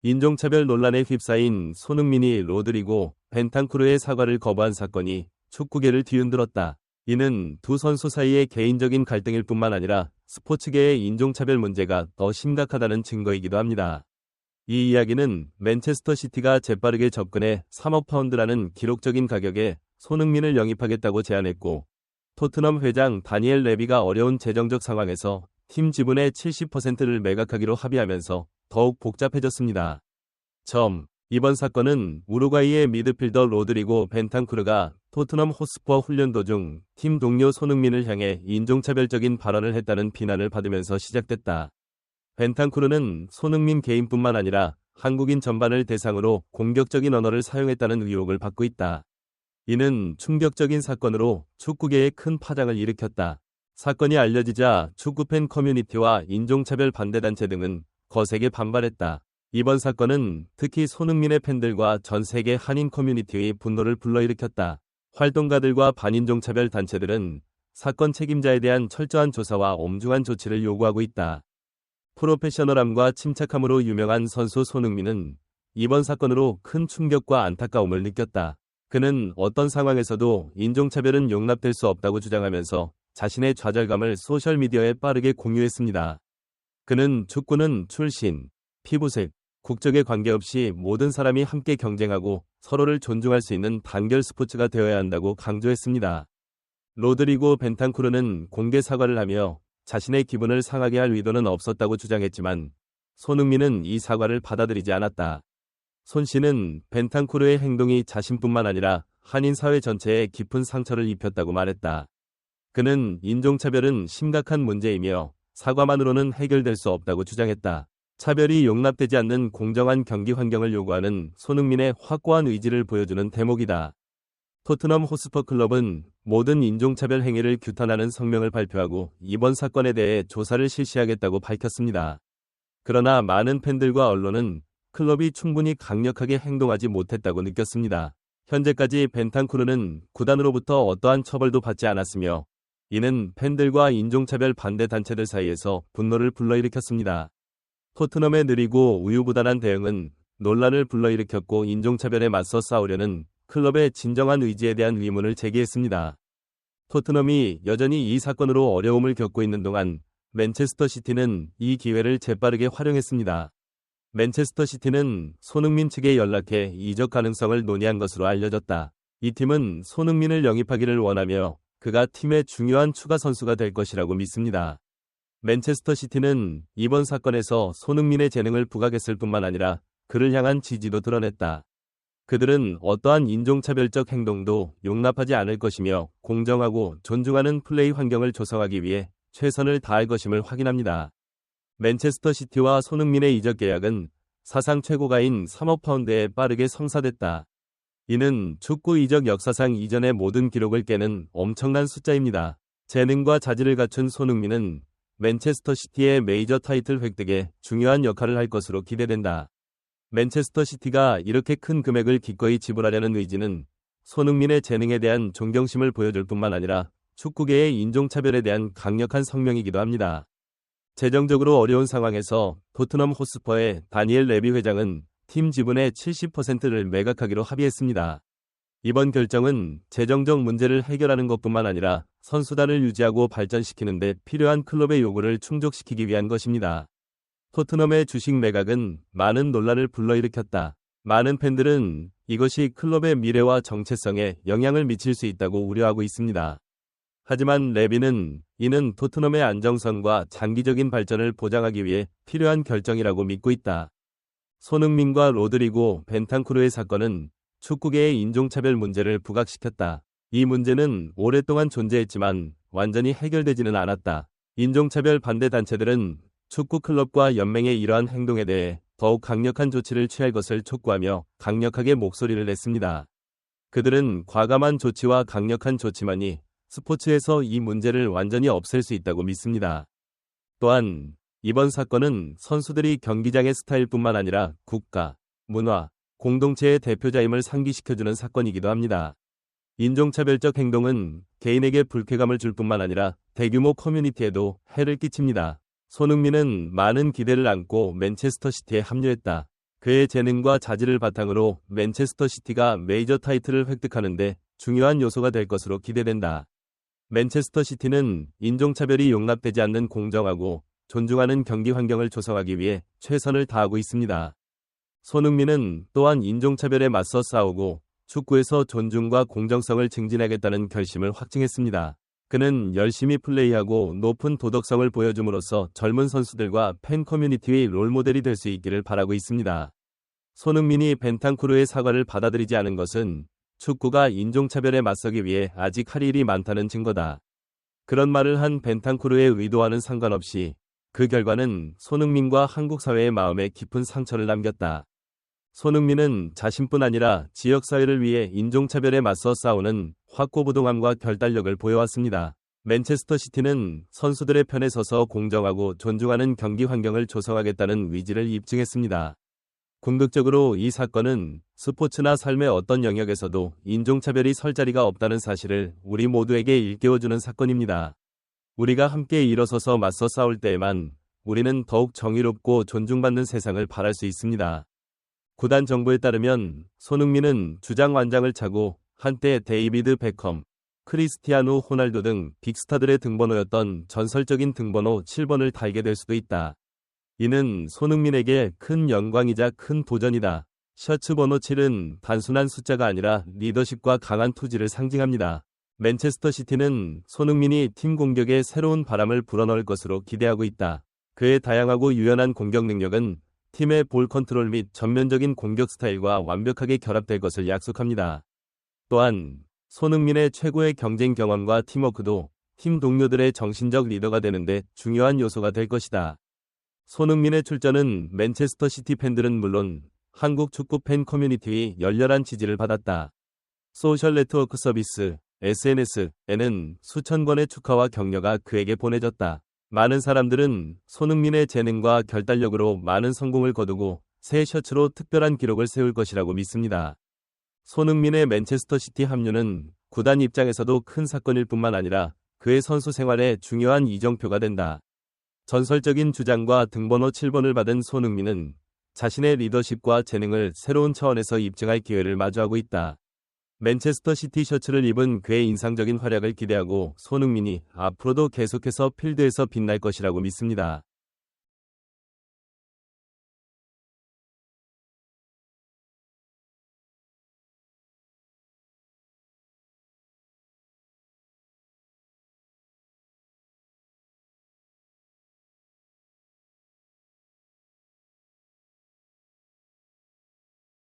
인종차별 논란에 휩싸인 손흥민이 로드리고 벤탄쿠르의 사과를 거부한 사건이 축구계를 뒤흔들었다. 이는 두 선수 사이의 개인적인 갈등일 뿐만 아니라 스포츠계의 인종차별 문제가 더 심각하다는 증거이기도 합니다. 이 이야기는 맨체스터 시티가 재빠르게 접근해 3억 파운드라는 기록적인 가격에 손흥민을 영입하겠다고 제안했고, 토트넘 회장 다니엘 레비가 어려운 재정적 상황에서 팀 지분의 70%를 매각하기로 합의하면서 더욱 복잡해졌습니다. 이번 사건은 우루과이의 미드필더 로드리고 벤탄쿠르가 토트넘 호스퍼 훈련 도중 팀 동료 손흥민을 향해 인종차별적인 발언을 했다는 비난을 받으면서 시작됐다. 벤탄쿠르는 손흥민 개인뿐만 아니라 한국인 전반을 대상으로 공격적인 언어를 사용했다는 의혹을 받고 있다. 이는 충격적인 사건으로 축구계에 큰 파장을 일으켰다. 사건이 알려지자 축구팬 커뮤니티와 인종차별 반대단체 등은 거세게 반발했다. 이번 사건은 특히 손흥민의 팬들과 전 세계 한인 커뮤니티의 분노를 불러일으켰다. 활동가들과 반인종차별 단체들은 사건 책임자에 대한 철저한 조사와 엄중한 조치를 요구하고 있다. 프로페셔널함과 침착함으로 유명한 선수 손흥민은 이번 사건으로 큰 충격과 안타까움을 느꼈다. 그는 어떤 상황에서도 인종차별은 용납될 수 없다고 주장하면서 자신의 좌절감을 소셜미디어에 빠르게 공유했습니다. 그는 축구는 출신, 피부색, 국적에 관계없이 모든 사람이 함께 경쟁하고 서로를 존중할 수 있는 단결 스포츠가 되어야 한다고 강조했습니다. 로드리고 벤탄쿠르는 공개 사과를 하며 자신의 기분을 상하게 할 의도는 없었다고 주장했지만 손흥민은 이 사과를 받아들이지 않았다. 손 씨는 벤탄쿠르의 행동이 자신뿐만 아니라 한인 사회 전체에 깊은 상처를 입혔다고 말했다. 그는 인종차별은 심각한 문제이며 사과만으로는 해결될 수 없다고 주장했다. 차별이 용납되지 않는 공정한 경기 환경을 요구하는 손흥민의 확고한 의지를 보여주는 대목이다. 토트넘 호스퍼 클럽은 모든 인종차별 행위를 규탄하는 성명을 발표하고 이번 사건에 대해 조사를 실시하겠다고 밝혔습니다. 그러나 많은 팬들과 언론은 클럽이 충분히 강력하게 행동하지 못했다고 느꼈습니다. 현재까지 벤탄쿠르는 구단으로부터 어떠한 처벌도 받지 않았으며 이는 팬들과 인종차별 반대 단체들 사이에서 분노를 불러일으켰습니다. 토트넘의 느리고 우유부단한 대응은 논란을 불러일으켰고 인종차별에 맞서 싸우려는 클럽의 진정한 의지에 대한 의문을 제기했습니다. 토트넘이 여전히 이 사건으로 어려움을 겪고 있는 동안 맨체스터 시티는 이 기회를 재빠르게 활용했습니다. 맨체스터 시티는 손흥민 측에 연락해 이적 가능성을 논의한 것으로 알려졌다. 이 팀은 손흥민을 영입하기를 원하며 그가 팀의 중요한 추가 선수가 될 것이라고 믿습니다. 맨체스터 시티는 이번 사건에서 손흥민의 재능을 부각했을 뿐만 아니라 그를 향한 지지도 드러냈다. 그들은 어떠한 인종차별적 행동도 용납하지 않을 것이며 공정하고 존중하는 플레이 환경을 조성하기 위해 최선을 다할 것임을 확인합니다. 맨체스터 시티와 손흥민의 이적 계약은 사상 최고가인 3억 파운드에 빠르게 성사됐다. 이는 축구 이적 역사상 이전의 모든 기록을 깨는 엄청난 숫자입니다. 재능과 자질을 갖춘 손흥민은 맨체스터 시티의 메이저 타이틀 획득에 중요한 역할을 할 것으로 기대된다. 맨체스터 시티가 이렇게 큰 금액을 기꺼이 지불하려는 의지는 손흥민의 재능에 대한 존경심을 보여줄 뿐만 아니라 축구계의 인종차별에 대한 강력한 성명이기도 합니다. 재정적으로 어려운 상황에서 토트넘 호스퍼의 다니엘 레비 회장은 팀 지분의 70%를 매각하기로 합의했습니다. 이번 결정은 재정적 문제를 해결하는 것뿐만 아니라 선수단을 유지하고 발전시키는 데 필요한 클럽의 요구를 충족시키기 위한 것입니다. 토트넘의 주식 매각은 많은 논란을 불러일으켰다. 많은 팬들은 이것이 클럽의 미래와 정체성에 영향을 미칠 수 있다고 우려하고 있습니다. 하지만 레비는 이는 토트넘의 안정성과 장기적인 발전을 보장하기 위해 필요한 결정이라고 믿고 있다. 손흥민과 로드리고 벤탄쿠르의 사건은 축구계의 인종차별 문제를 부각시켰다. 이 문제는 오랫동안 존재했지만 완전히 해결되지는 않았다. 인종차별 반대 단체들은 축구 클럽과 연맹의 이러한 행동에 대해 더욱 강력한 조치를 취할 것을 촉구하며 강력하게 목소리를 냈습니다. 그들은 과감한 조치와 강력한 조치만이 스포츠에서 이 문제를 완전히 없앨 수 있다고 믿습니다. 또한 이번 사건은 선수들이 경기장의 스타일뿐만 아니라 국가, 문화, 공동체의 대표자임을 상기시켜주는 사건이기도 합니다. 인종차별적 행동은 개인에게 불쾌감을 줄 뿐만 아니라 대규모 커뮤니티에도 해를 끼칩니다. 손흥민은 많은 기대를 안고 맨체스터 시티에 합류했다. 그의 재능과 자질을 바탕으로 맨체스터 시티가 메이저 타이틀을 획득하는데 중요한 요소가 될 것으로 기대된다. 맨체스터 시티는 인종차별이 용납되지 않는 공정하고 존중하는 경기 환경을 조성하기 위해 최선을 다하고 있습니다. 손흥민은 또한 인종차별에 맞서 싸우고 축구에서 존중과 공정성을 증진하겠다는 결심을 확증했습니다. 그는 열심히 플레이하고 높은 도덕성을 보여줌으로써 젊은 선수들과 팬 커뮤니티의 롤모델이 될 수 있기를 바라고 있습니다. 손흥민이 벤탄쿠르의 사과를 받아들이지 않은 것은 축구가 인종차별에 맞서기 위해 아직 할 일이 많다는 증거다. 그런 말을 한 벤탄쿠르의 의도와는 상관없이 그 결과는 손흥민과 한국 사회의 마음에 깊은 상처를 남겼다. 손흥민은 자신뿐 아니라 지역사회를 위해 인종차별에 맞서 싸우는 확고부동함과 결단력을 보여왔습니다. 맨체스터 시티는 선수들의 편에 서서 공정하고 존중하는 경기 환경을 조성하겠다는 의지를 입증했습니다. 궁극적으로 이 사건은 스포츠나 삶의 어떤 영역에서도 인종차별이 설 자리가 없다는 사실을 우리 모두에게 일깨워주는 사건입니다. 우리가 함께 일어서서 맞서 싸울 때에만 우리는 더욱 정의롭고 존중받는 세상을 바랄 수 있습니다. 구단 정보에 따르면 손흥민은 주장 완장을 차고 한때 데이비드 베컴, 크리스티아누 호날두 등 빅스타들의 등번호였던 전설적인 등번호 7번을 달게 될 수도 있다. 이는 손흥민에게 큰 영광이자 큰 도전이다. 셔츠 번호 7은 단순한 숫자가 아니라 리더십과 강한 투지를 상징합니다. 맨체스터 시티는 손흥민이 팀 공격에 새로운 바람을 불어넣을 것으로 기대하고 있다. 그의 다양하고 유연한 공격 능력은 팀의 볼 컨트롤 및 전면적인 공격 스타일과 완벽하게 결합될 것을 약속합니다. 또한 손흥민의 최고의 경쟁 경험과 팀워크도 팀 동료들의 정신적 리더가 되는데 중요한 요소가 될 것이다. 손흥민의 출전은 맨체스터 시티 팬들은 물론 한국 축구 팬 커뮤니티의 열렬한 지지를 받았다. 소셜 네트워크 서비스 SNS에는 수천 건의 축하와 격려가 그에게 보내졌다. 많은 사람들은 손흥민의 재능과 결단력으로 많은 성공을 거두고 새 셔츠로 특별한 기록을 세울 것이라고 믿습니다. 손흥민의 맨체스터 시티 합류는 구단 입장에서도 큰 사건일 뿐만 아니라 그의 선수 생활에 중요한 이정표가 된다. 전설적인 주장과 등번호 7번을 받은 손흥민은 자신의 리더십과 재능을 새로운 차원에서 입증할 기회를 마주하고 있다. 맨체스터 시티 셔츠를 입은 그의 인상적인 활약을 기대하고 손흥민이 앞으로도 계속해서 필드에서 빛날 것이라고 믿습니다.